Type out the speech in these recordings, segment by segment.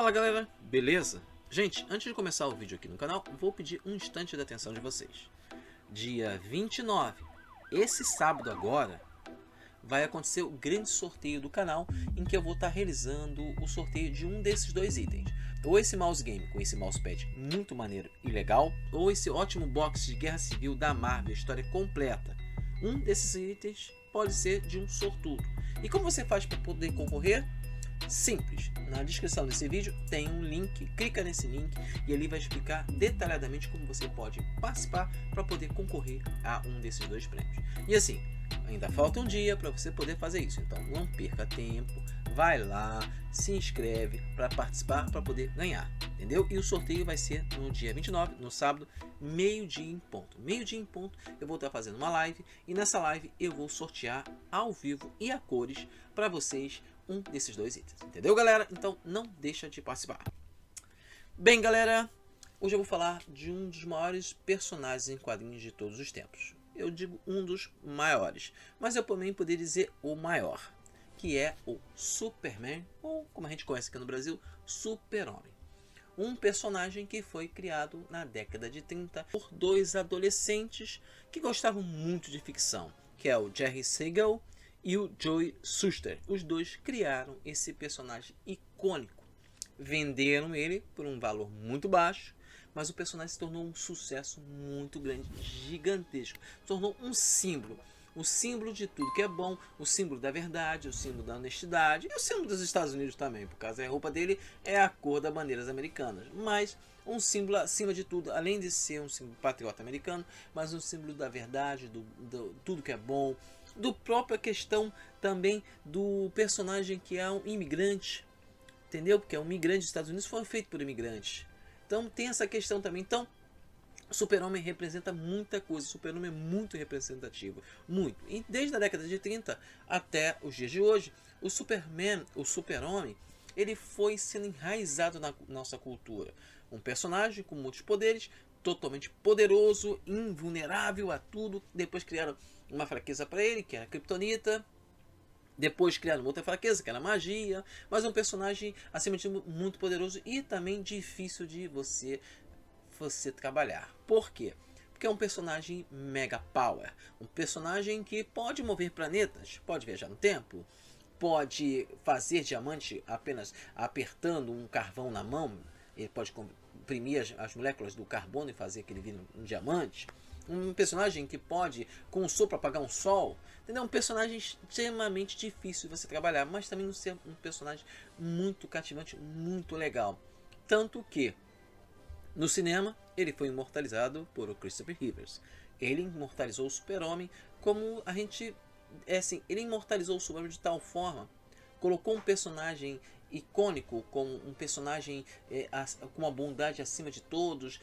Fala galera, beleza? Gente, antes de começar o vídeo aqui no canal, vou pedir um instante da atenção de vocês. Dia 29, esse sábado agora, vai acontecer o grande sorteio do canal, em que eu vou estar realizando o sorteio de um desses dois itens. Ou esse mouse game com esse mousepad muito maneiro e legal, ou esse ótimo box de Guerra Civil da Marvel, história completa. Um desses itens pode ser de um sortudo. E como você faz para poder concorrer? Simples, na descrição desse vídeo tem um link, clica nesse link e ele vai explicar detalhadamente como você pode participar para poder concorrer a um desses dois prêmios. E assim, ainda falta um dia para você poder fazer isso, então não perca tempo, vai lá, se inscreve para participar, para poder ganhar, entendeu? E o sorteio vai ser no dia 29, no sábado, meio-dia em ponto. Meio-dia em ponto eu vou estar fazendo uma live e nessa live eu vou sortear ao vivo e a cores para vocês um desses dois itens, entendeu galera? Então não deixa de participar. Bem galera, hoje eu vou falar de um dos maiores personagens em quadrinhos de todos os tempos. Eu digo um dos maiores, mas eu também poderia dizer o maior, que é o Superman, ou como a gente conhece aqui no Brasil, Super-Homem. Um personagem que foi criado na década de 30 por dois adolescentes que gostavam muito de ficção, que é o Jerry Siegel e o Joe Shuster. Os dois criaram esse personagem icônico. Venderam ele por um valor muito baixo, mas o personagem se tornou um sucesso muito grande, gigantesco. Se tornou um símbolo. O símbolo de tudo que é bom, o símbolo da verdade, o símbolo da honestidade e o símbolo dos Estados Unidos também, por causa da roupa dele é a cor das bandeiras americanas. Mas um símbolo acima de tudo, além de ser um símbolo patriota americano, mas um símbolo da verdade, do tudo que é bom, do própria questão também do personagem que é um imigrante, entendeu? Porque é um imigrante dos Estados Unidos, foi feito por imigrantes. Então tem essa questão também. Então o Super-Homem representa muita coisa, o Super-Homem é muito representativo, muito. E desde a década de 30 até os dias de hoje, o Superman, o Super-Homem, ele foi sendo enraizado na nossa cultura. Um personagem com muitos poderes, totalmente poderoso, invulnerável a tudo. Depois criaram uma fraqueza para ele, que era a Kryptonita. Depois criaram outra fraqueza, que era a magia. Mas é um personagem, acima de tudo, muito poderoso e também difícil de você trabalhar. Por quê? Porque é um personagem mega power. Um personagem que pode mover planetas, pode viajar no tempo, pode fazer diamante apenas apertando um carvão na mão. Ele pode comprimir as moléculas do carbono e fazer aquele vir um diamante. Um personagem que pode, com um sopro, apagar um sol. Entendeu? Um personagem extremamente difícil de você trabalhar, mas também não ser um personagem muito cativante, muito legal. Tanto que, no cinema, ele foi imortalizado por Christopher Reeves. Ele imortalizou o Super-Homem como a gente... ele imortalizou o Super-Homem de tal forma, colocou um personagem icônico, como um personagem com uma bondade acima de todos,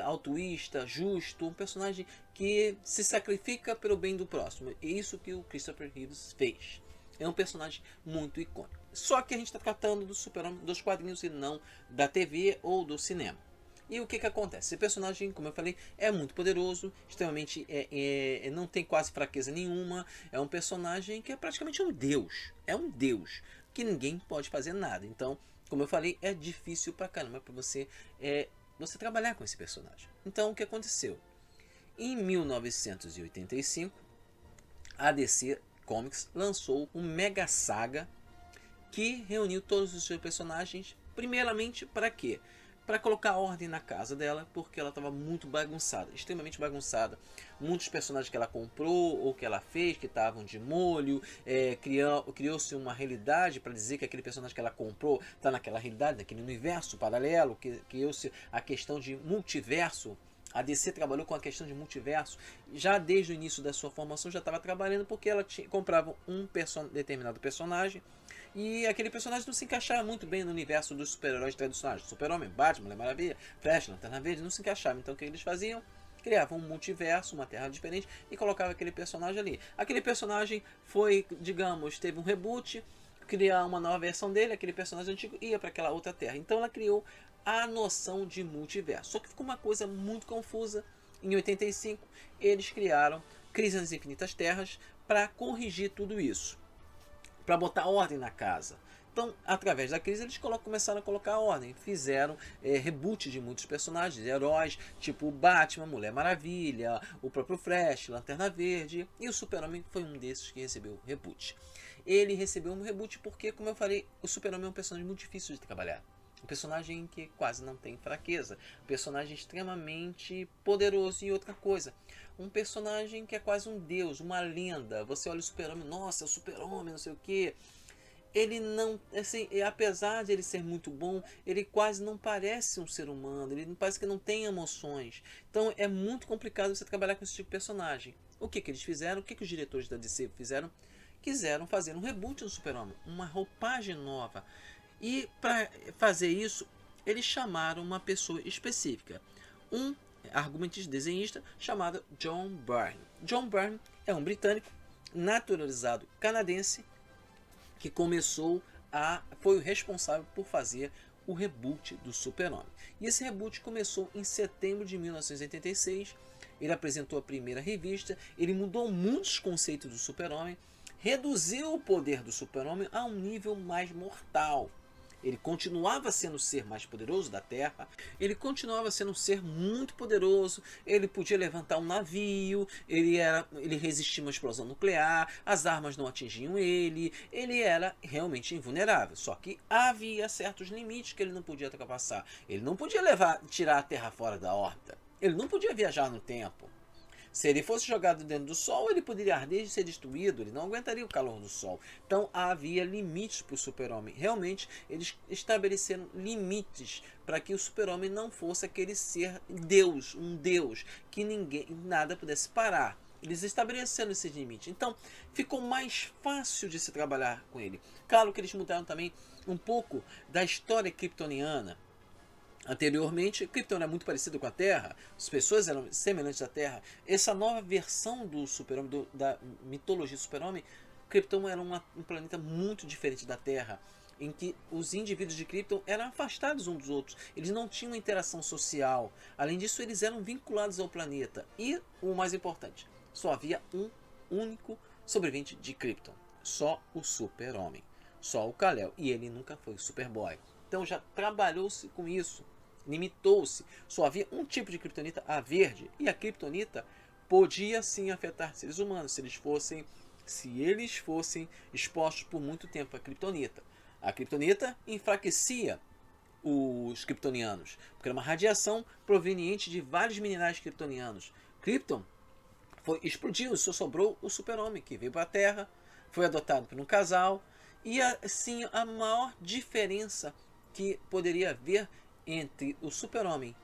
altruísta, justo, um personagem que se sacrifica pelo bem do próximo. É isso que o Christopher Reeves fez. É um personagem muito icônico. Só que a gente está tratando do Super-Homem dos quadrinhos e não da TV ou do cinema. E o que acontece? Esse personagem, como eu falei, é muito poderoso, extremamente não tem quase fraqueza nenhuma. É um personagem que é praticamente um deus. É um deus que ninguém pode fazer nada. Então, como eu falei, é difícil pra caramba para você trabalhar com esse personagem. Então, o que aconteceu? Em 1985, a DC Comics lançou uma mega saga que reuniu todos os seus personagens, primeiramente para quê? Para colocar ordem na casa dela, porque ela estava muito bagunçada, extremamente bagunçada. Muitos personagens que ela comprou ou que ela fez, que estavam de molho, criou-se uma realidade para dizer que aquele personagem que ela comprou está naquela realidade, naquele universo paralelo, criou-se a questão de multiverso. A DC trabalhou com a questão de multiverso, já desde o início da sua formação já estava trabalhando, porque ela comprava um determinado personagem, e aquele personagem não se encaixava muito bem no universo dos super-heróis tradicionais. Super-Homem, Batman, Mulher Maravilha, Flash, Lanterna Verde, não se encaixava. Então o que eles faziam? Criavam um multiverso, uma terra diferente e colocavam aquele personagem ali. Aquele personagem foi, digamos, teve um reboot, criar uma nova versão dele, aquele personagem antigo ia para aquela outra terra. Então ela criou a noção de multiverso. Só que ficou uma coisa muito confusa. Em 85 eles criaram Crise nas Infinitas Terras para corrigir tudo isso, para botar ordem na casa. Então, através da crise, eles começaram a colocar a ordem. Fizeram reboot de muitos personagens, heróis, tipo o Batman, Mulher Maravilha, o próprio Flash, Lanterna Verde. E o Super-Homem foi um desses que recebeu reboot. Ele recebeu um reboot porque, como eu falei, o Super-Homem é um personagem muito difícil de trabalhar. Um personagem que quase não tem fraqueza. Um personagem extremamente poderoso. E outra coisa, um personagem que é quase um deus, uma lenda. Você olha o Super-Homem, nossa, é o Super-Homem, não sei o que. Ele não, assim, apesar de ele ser muito bom, ele quase não parece um ser humano. Ele parece que não tem emoções. Então é muito complicado você trabalhar com esse tipo de personagem. O que eles fizeram? O que os diretores da DC fizeram? Quiseram fazer um reboot do Super-Homem, uma roupagem nova. E para fazer isso, eles chamaram uma pessoa específica, um argumentista desenhista chamado John Byrne. John Byrne é um britânico naturalizado canadense que foi o responsável por fazer o reboot do Super-Homem. E esse reboot começou em setembro de 1986. Ele apresentou a primeira revista, ele mudou muitos conceitos do Super-Homem, reduziu o poder do Super-Homem a um nível mais mortal. Ele continuava sendo o ser mais poderoso da Terra, ele continuava sendo um ser muito poderoso, ele podia levantar um navio, ele resistia a uma explosão nuclear, as armas não atingiam ele era realmente invulnerável. Só que havia certos limites que ele não podia ultrapassar. Ele não podia tirar a Terra fora da órbita, ele não podia viajar no tempo. Se ele fosse jogado dentro do Sol, ele poderia arder e ser destruído, ele não aguentaria o calor do Sol. Então havia limites para o Super-Homem. Realmente, eles estabeleceram limites para que o Super-Homem não fosse aquele ser Deus, um Deus, que nada pudesse parar. Eles estabeleceram esse limite. Então ficou mais fácil de se trabalhar com ele. Claro que eles mudaram também um pouco da história kryptoniana. Anteriormente, Krypton era muito parecido com a Terra, as pessoas eram semelhantes à Terra. Essa nova versão do Super-Homem, da mitologia do Super-Homem, Krypton era um planeta muito diferente da Terra, em que os indivíduos de Krypton eram afastados uns dos outros, eles não tinham interação social. Além disso, eles eram vinculados ao planeta. E, o mais importante, só havia um único sobrevivente de Krypton, só o Super-Homem, só o Kal-El, e ele nunca foi o Superboy. Então já trabalhou-se com isso, limitou-se. Só havia um tipo de kryptonita, a verde, e a kryptonita podia sim afetar seres humanos se eles fossem expostos por muito tempo à kryptonita. A kryptonita enfraquecia os kryptonianos, porque era uma radiação proveniente de vários minerais kryptonianos. Krypton explodiu, só sobrou o Super-Homem, que veio para a Terra, foi adotado por um casal, e assim a maior diferença que poderia haver entre o Super-Homem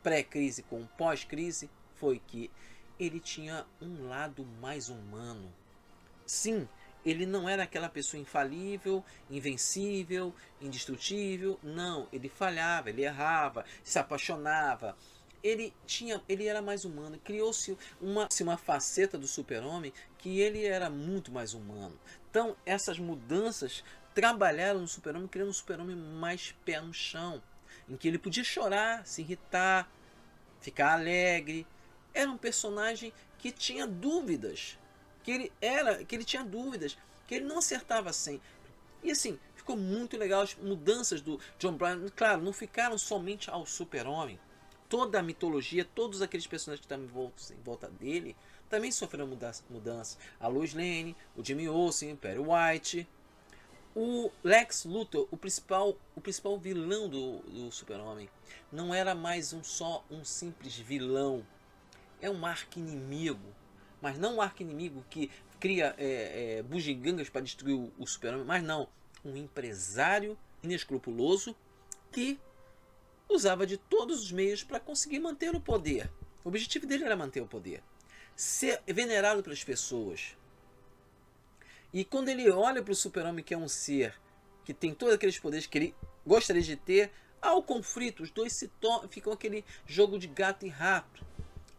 pré-crise com pós-crise foi que ele tinha um lado mais humano. Sim, ele não era aquela pessoa infalível, invencível, indestrutível. Não, ele falhava, ele errava, se apaixonava. Ele era mais humano. Criou-se uma faceta do Super-Homem que ele era muito mais humano. Então, essas mudanças trabalharam no Super-Homem, criando um Super-Homem mais pé no chão, em que ele podia chorar, se irritar, ficar alegre. Era um personagem que tinha dúvidas, que ele tinha dúvidas, que ele não acertava sempre. E assim, ficou muito legal as mudanças do John Byrne. Claro, não ficaram somente ao Super-Homem. Toda a mitologia, todos aqueles personagens que estavam em volta dele, também sofreram mudanças. A Lois Lane, o Jimmy Olsen, o Perry White. O Lex Luthor, o principal vilão do Super-Homem, não era mais só um simples vilão. É um arqui-inimigo, mas não um arqui-inimigo que cria bugigangas para destruir o Super-Homem, mas não, um empresário inescrupuloso que usava de todos os meios para conseguir manter o poder. O objetivo dele era manter o poder, ser venerado pelas pessoas. E quando ele olha para o Super-Homem, que é um ser que tem todos aqueles poderes que ele gostaria de ter, há o conflito, os dois ficam aquele jogo de gato e rato.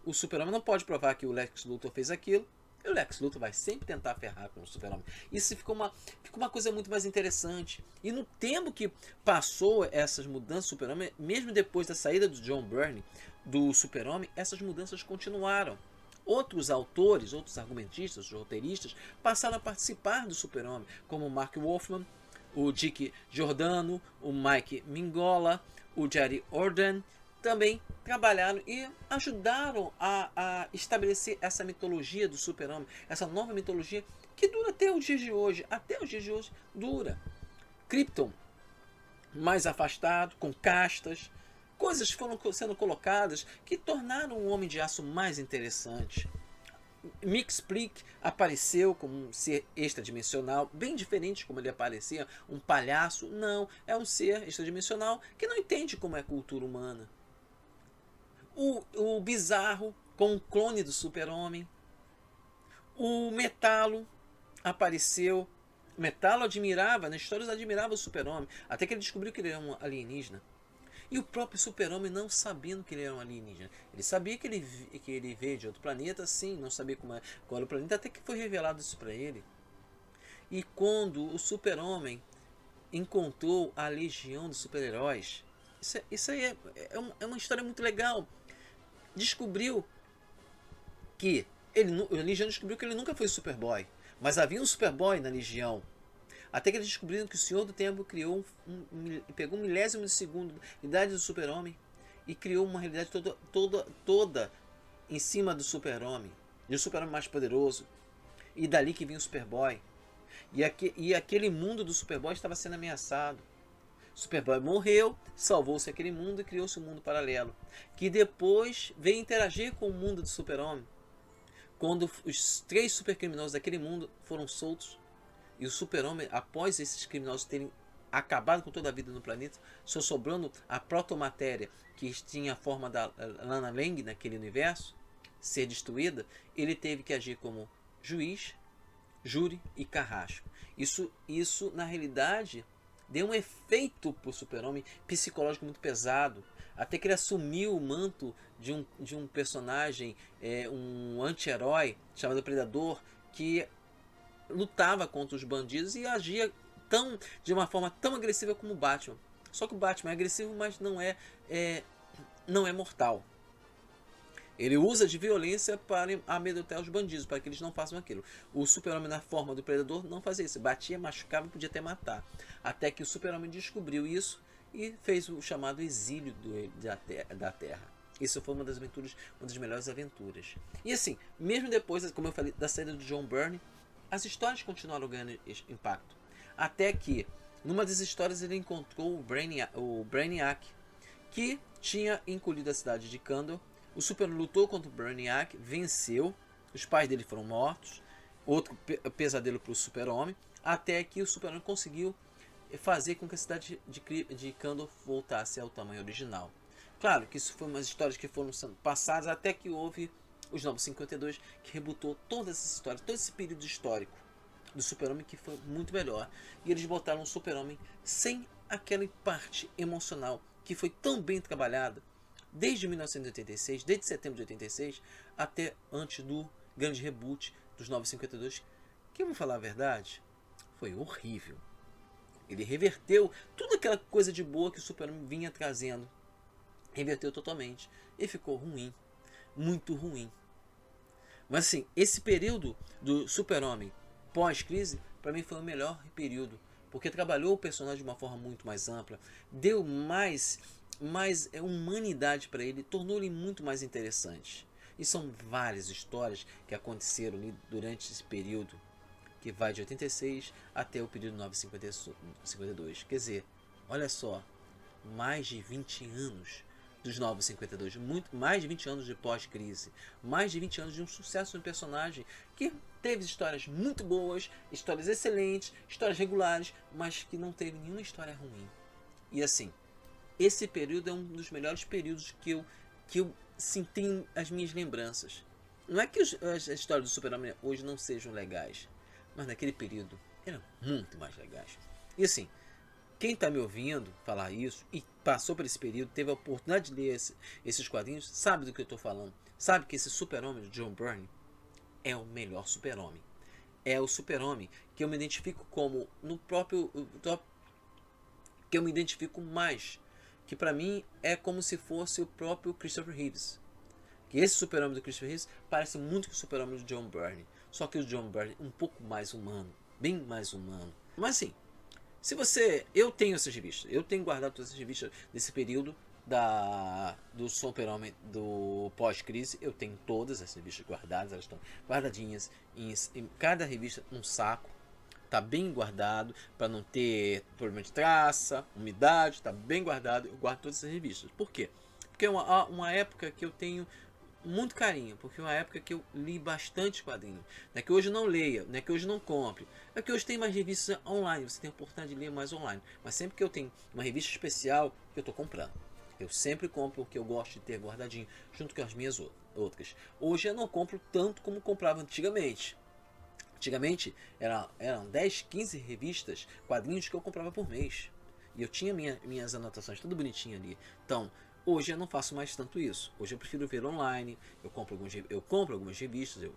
O Super-Homem não pode provar que o Lex Luthor fez aquilo, e o Lex Luthor vai sempre tentar ferrar com o Super-Homem. Isso ficou uma coisa muito mais interessante. E no tempo que passou essas mudanças do Super-Homem, mesmo depois da saída do John Byrne do Super-Homem, essas mudanças continuaram. Outros autores, outros argumentistas, roteiristas, passaram a participar do Super-Homem, como Mark Wolfman, o Dick Giordano, o Mike Mignola, o Jerry Orden também trabalharam e ajudaram a estabelecer essa mitologia do super-homem, essa nova mitologia que dura até os dias de hoje. Até os dias de hoje dura. Krypton, mais afastado, com castas, coisas foram sendo colocadas que tornaram o Homem de Aço mais interessante. Mxyzptlk apareceu como um ser extradimensional, bem diferente de como ele aparecia, um palhaço. Não, é um ser extradimensional que não entende como é a cultura humana. O Bizarro, com um clone do Super-Homem. O Metalo apareceu. O Metalo admirava, nas histórias admirava o Super-Homem, até que ele descobriu que ele era um alienígena. E o próprio Super-Homem não sabendo que ele era um alienígena. Ele sabia que ele veio de outro planeta, sim, não sabia qual era o planeta, até que foi revelado isso para ele. E quando o Super-Homem encontrou a Legião dos Super-Heróis, isso aí é uma história muito legal. Descobriu que a Legião descobriu que ele nunca foi Superboy, mas havia um Superboy na Legião. Até que eles descobriram que o Senhor do Tempo criou pegou 1 milésimo de segundo da idade do Super-Homem e criou uma realidade toda em cima do Super-Homem, de um Super-Homem mais poderoso. E dali que vinha o Superboy. E aquele mundo do Superboy estava sendo ameaçado. O Superboy morreu, salvou-se aquele mundo e criou-se um mundo paralelo, que depois veio interagir com o mundo do Super-Homem. Quando os 3 supercriminosos daquele mundo foram soltos, e o Super-Homem, após esses criminosos terem acabado com toda a vida no planeta, só sobrando a protomatéria, que tinha a forma da Lana Lang naquele universo, ser destruída, ele teve que agir como juiz, júri e carrasco. Isso na realidade, deu um efeito para o Super-Homem psicológico muito pesado, até que ele assumiu o manto de um personagem, um anti-herói chamado Predador, que lutava contra os bandidos e agia de uma forma tão agressiva como o Batman. Só que o Batman é agressivo, mas não é mortal. Ele usa de violência para amedrontar os bandidos, para que eles não façam aquilo. O Super-Homem, na forma do Predador, não fazia isso. Batia, machucava e podia até matar. Até que o Super-Homem descobriu isso e fez o chamado exílio da Terra. Isso foi uma das melhores aventuras. E assim, mesmo depois, como eu falei, da saída do John Byrne, as histórias continuaram ganhando impacto. Até que, numa das histórias, ele encontrou o Brainiac, que tinha encolhido a cidade de Kandor. O Super-Homem lutou contra o Brainiac, venceu. Os pais dele foram mortos. Outro pesadelo para o Super-Homem. Até que o Super-Homem conseguiu fazer com que a cidade de Kandor voltasse ao tamanho original. Claro que isso foi umas histórias que foram sendo passadas até que houve os Novos 52, que rebutou todas essas histórias, todo esse período histórico do Super-Homem, que foi muito melhor. E eles botaram o Super-Homem sem aquela parte emocional que foi tão bem trabalhada desde 1986, desde setembro de 86 até antes do grande reboot dos 952, que, vou falar a verdade, foi horrível. Ele reverteu toda aquela coisa de boa que o Super-Homem vinha trazendo, reverteu totalmente e ficou ruim, muito ruim. Mas assim, esse período do Super-Homem pós-crise, para mim foi o melhor período, porque trabalhou o personagem de uma forma muito mais ampla, deu mais humanidade para ele, tornou ele muito mais interessante. E são várias histórias que aconteceram durante esse período, que vai de 86 até o período 952. Quer dizer, olha só, mais de 20 anos dos Novos 52, mais de 20 anos de pós-crise, mais de 20 anos de um sucesso de personagem que teve histórias muito boas, histórias excelentes, histórias regulares, mas que não teve nenhuma história ruim. E assim, esse período é um dos melhores períodos que eu senti as minhas lembranças. Não é que as histórias do Super-Homem hoje não sejam legais, mas naquele período eram muito mais legais. E assim, quem está me ouvindo falar isso e passou por esse período, teve a oportunidade de ler esses quadrinhos, sabe do que eu estou falando. Sabe que esse Super-Homem de John Byrne é o melhor Super-Homem. É o Super-Homem que eu me identifico como que eu me identifico mais. Que para mim é como se fosse o próprio Christopher Reeves. Que esse Super-Homem do Christopher Reeves parece muito com o Super-Homem de John Byrne. Só que o John Byrne é um pouco mais humano. Bem mais humano. Mas assim, Se você... Eu tenho essas revistas. Eu tenho guardado todas essas revistas desse período do Super-Homem do pós-crise. Eu tenho todas as revistas guardadas. Elas estão guardadinhas em cada revista um saco. Tá bem guardado para não ter problema de traça, umidade. Tá bem guardado. Eu guardo todas essas revistas. Por quê? Porque é uma época que eu tenho muito carinho, porque é uma época que eu li bastante quadrinhos. Não é que hoje eu não leia, não é que hoje eu não compre, é que hoje tem mais revistas online, você tem a oportunidade de ler mais online. Mas sempre que eu tenho uma revista especial, eu estou comprando. Eu sempre compro o que eu gosto de ter guardadinho, junto com as minhas outras. Hoje eu não compro tanto como comprava antigamente. Antigamente eram 10, 15 revistas, quadrinhos que eu comprava por mês. E eu tinha minhas anotações tudo bonitinho ali. Então, hoje eu não faço mais tanto isso. Hoje eu prefiro ver online. Eu compro algumas revistas. Eu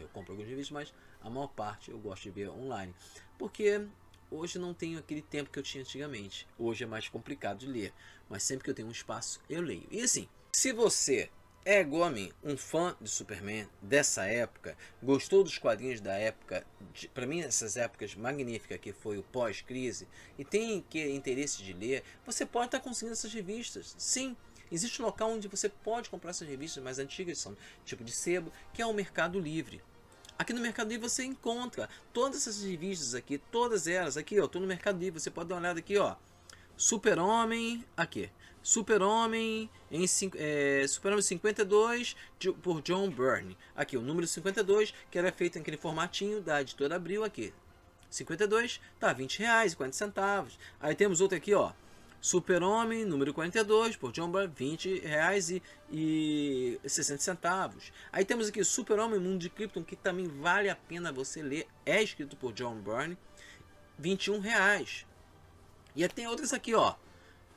compro algumas revistas, mas a maior parte eu gosto de ver online. Porque hoje não tenho aquele tempo que eu tinha antigamente. Hoje é mais complicado de ler. Mas sempre que eu tenho um espaço, eu leio. E assim, se você é igual a mim, um fã de Superman dessa época, gostou dos quadrinhos da época, para mim essas épocas magníficas que foi o pós-crise, e tem interesse de ler, você pode estar conseguindo essas revistas. Sim, existe um local onde você pode comprar essas revistas mais antigas, são tipo de sebo, que é o Mercado Livre. Aqui no Mercado Livre você encontra todas essas revistas aqui, todas elas aqui, ó, tô no Mercado Livre, você pode dar uma olhada aqui, ó. Super-Homem, aqui. Super-Homem em Super-Homem 52 por John Byrne. Aqui o número 52, que era feito em aquele formatinho da Editora Abril aqui. 52 tá R$20,40. Aí temos outro aqui, ó. Super-Homem número 42 por John Byrne, R$20,60. Aí temos aqui Super-Homem Mundo de Krypton, que também vale a pena você ler. É escrito por John Byrne, R$21. E tem outras aqui, ó.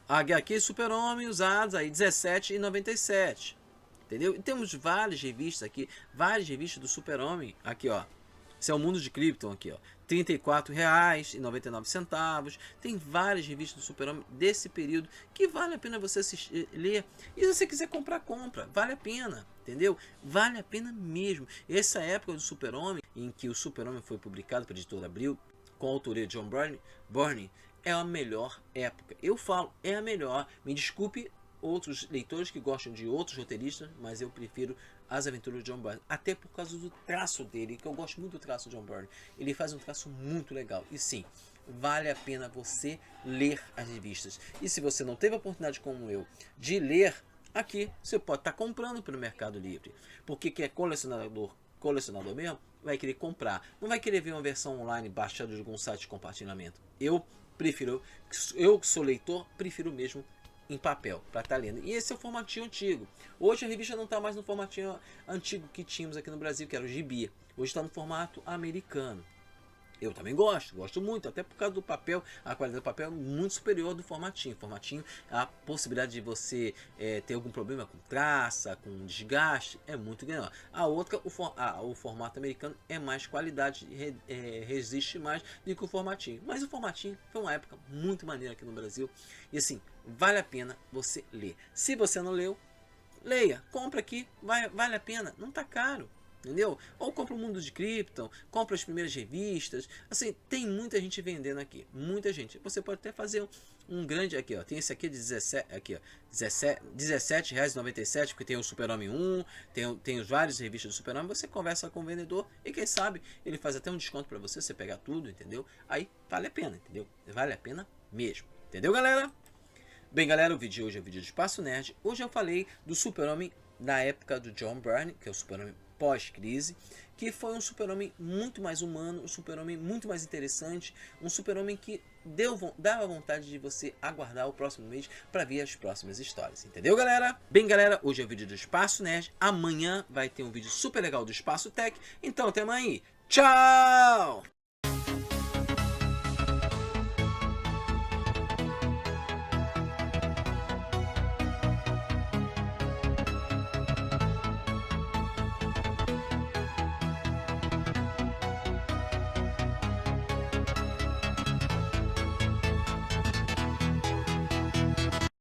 HQ Super-Homem usados aí R$17,97. Entendeu? E temos várias revistas aqui, várias revistas do Super-Homem aqui, ó. Esse é o Mundo de Krypton aqui, ó. R$34,99. Tem várias revistas do Super-Homem desse período que vale a pena você ler. E se você quiser comprar, compra. Vale a pena, entendeu? Vale a pena mesmo. Essa época do Super-Homem, em que o Super-Homem foi publicado pela Editora Abril, com a autoria de John Byrne, é a melhor época. Eu falo, é a melhor. Me desculpe outros leitores que gostam de outros roteiristas, mas eu prefiro as aventuras de John Byrne. Até por causa do traço dele, que eu gosto muito do traço de John Byrne. Ele faz um traço muito legal. E sim, vale a pena você ler as revistas. E se você não teve a oportunidade como eu de ler, aqui você pode estar comprando pelo Mercado Livre. Porque quem é colecionador mesmo, vai querer comprar. Não vai querer ver uma versão online baixada de algum site de compartilhamento. Eu que sou leitor, prefiro mesmo em papel, para estar lendo. E esse é o formatinho antigo. Hoje a revista não está mais no formatinho antigo que tínhamos aqui no Brasil, que era o gibi. Hoje está no formato americano. Eu também gosto muito, até por causa do papel, a qualidade do papel é muito superior do formatinho. Formatinho, a possibilidade de você ter algum problema com traça, com desgaste, é muito grande. A outra, o formato americano é mais qualidade, resiste mais do que o formatinho. Mas o formatinho foi uma época muito maneira aqui no Brasil. E assim, vale a pena você ler. Se você não leu, leia, compra aqui, vale a pena, não tá caro. Entendeu? Ou compra o Mundo de Krypton, compra as primeiras revistas. Assim, tem muita gente vendendo aqui. Muita gente. Você pode até fazer um grande aqui, ó. Tem esse aqui de R$17,97, porque tem o Super-Homem 1, tem os vários revistas do Super-Homem. Você conversa com o vendedor e quem sabe ele faz até um desconto para você pegar tudo, entendeu? Aí vale a pena, entendeu? Vale a pena mesmo. Entendeu, galera? Bem, galera, o vídeo de hoje é o vídeo do Espaço Nerd. Hoje eu falei do Super-Homem da época do John Byrne, que é o Super-Homem pós-crise, que foi um Super-Homem muito mais humano, um Super-Homem muito mais interessante, um Super-Homem que dava vontade de você aguardar o próximo mês para ver as próximas histórias, entendeu, galera? Bem, galera, hoje é o vídeo do Espaço Nerd, amanhã vai ter um vídeo super legal do Espaço Tech, então até amanhã, tchau!